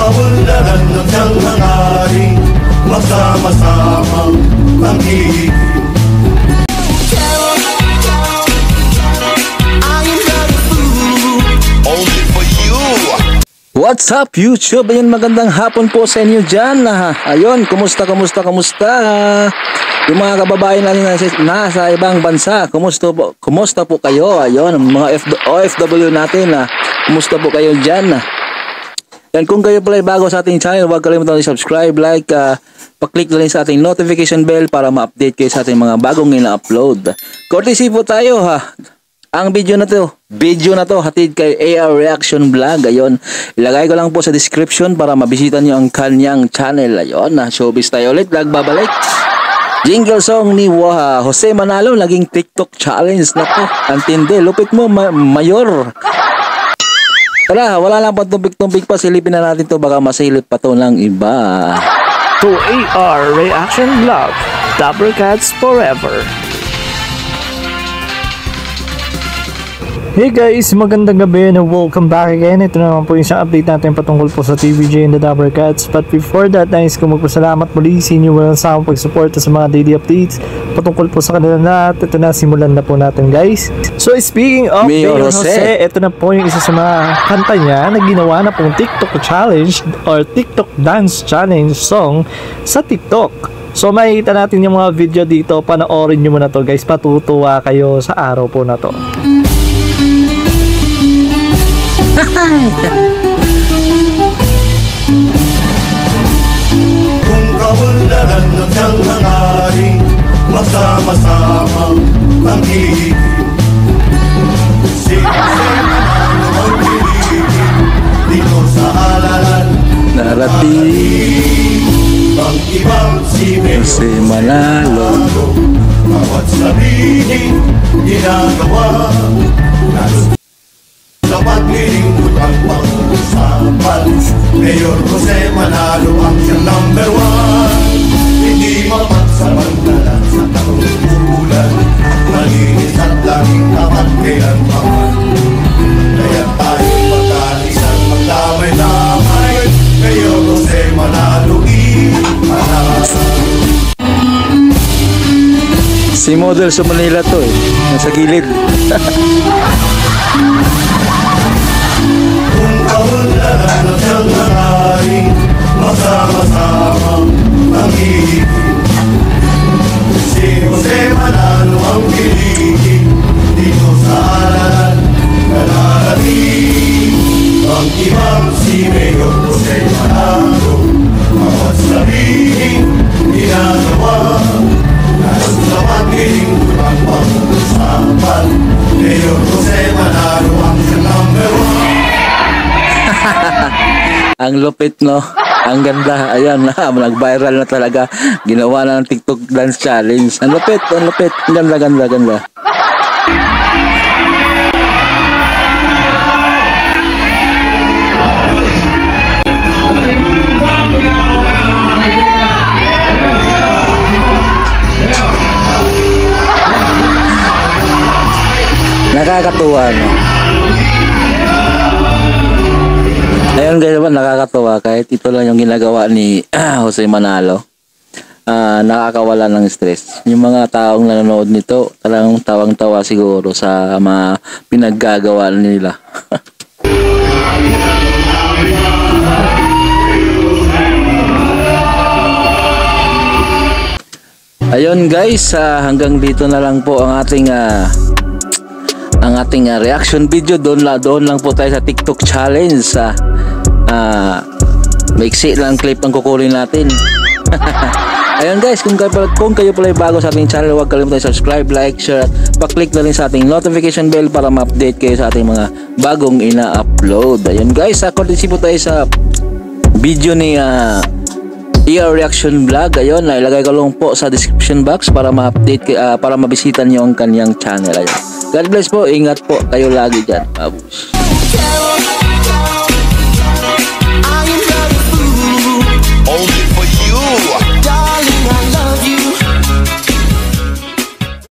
kaunlaran ng siyang hangarin, magsama-samang panghihiling. What's up YouTube? Ayun, magandang hapon po sa inyo dyan. Ayun, kumusta? Yung mga kababayan natin nasa ibang bansa, kumusta po kayo? Ayun, mga OFW natin, kumusta po kayo dyan? Yan, kung kayo pala bago sa ating channel, huwag kalimutan i-subscribe, like, pa-click na rin sa ating notification bell para ma-update kayo sa ating mga bagong ina-upload. Courtesy po tayo Ang video na to hatid kay AR Reaction Vlog. Ayun, ilagay ko lang po sa description para mabisita nyo ang kanyang channel. Ayun, showbiz tayo ulit, vlog babalik. Jingle song ni Jose Manalo, naging TikTok challenge. Naku, antindi, lupit mo mayor. Tara, wala lang pang tumpik-tumpik pa, silipin na natin to, baka masilip pa to ng iba. To AR Reaction Vlog, Dabber Cats Forever. Hey guys, magandang gabi and welcome back again. Ito naman po yung isang update natin patungkol po sa TVJ and the Dabber Cats. But before that, nais ko magpasalamat muli sa inyo walang sawang pagsuporta sa mga daily updates patungkol po sa kanila na ito na, simulan na po natin guys. So speaking of Mayor Jose, ito na po yung isa sa mga kanta niya na ginawa na pong TikTok challenge or TikTok dance challenge song sa TikTok. So makikita natin yung mga video dito, panoorin nyo muna to guys, patutuwa kayo sa araw po na to. Kung kaunlaran ng siyang hangarin, magsama-samang panghihiling. Si Jose Manalo ang piliin dito sa halalan. Narating Ang ibang si Jose Manalo, bawat sabihin ginagawa sa paglilingkod ang pag-usapan. Mayor Jose Manalo ang siyang number one, hindi mapagsamantalan sa katungkulan, malinis at laging tapat kailanman. Kaya tayo magkalisan, magdamay-damay, Mayor Jose Manalo si model sa Manila to nasa gilid. Kung kaunlaran ng siyang hangarin, magsama-samang panghihiling. Si Jose Manalo ang piliin dito sa halalan na narating. Ang ibang si Mayor Jose Manalo, bawat sabihin ginagawa sa paglilingkod ang pag-usapan. Mayor Jose Manalo ang siyang number one. Ang lupit ang ganda. Ayan na, nag-viral na talaga. Ginawa na ng TikTok dance challenge. Ang lupit. Ang ganda. Nakakatuwa Ayun guys, nakakatuwa kahit ito lang yung ginagawa ni Jose Manalo. Nakakawala ng stress. Yung mga taong nanonood nito, talagang tawang-tawa siguro sa mga pinaggagawa nila. Ayun guys, hanggang dito na lang po ang ating reaction video. Doon lang po tayo sa TikTok challenge. Maiksi lang clip ang kukunin natin. Ayun guys, kung kayo pala bago sa ating channel, huwag kalimutan i-subscribe, like, share, at pa-click na rin sa ating notification bell para ma-update kayo sa ating mga bagong ina-upload. Ayun guys, courtesy po tayo sa video ni AR Reaction Vlog. Ayun, ilagay ko lang po sa description box para ma-update para mabisita niyo ang kanyang channel. Ayun. God bless po, ingat po kayo lagi dyan. Babush.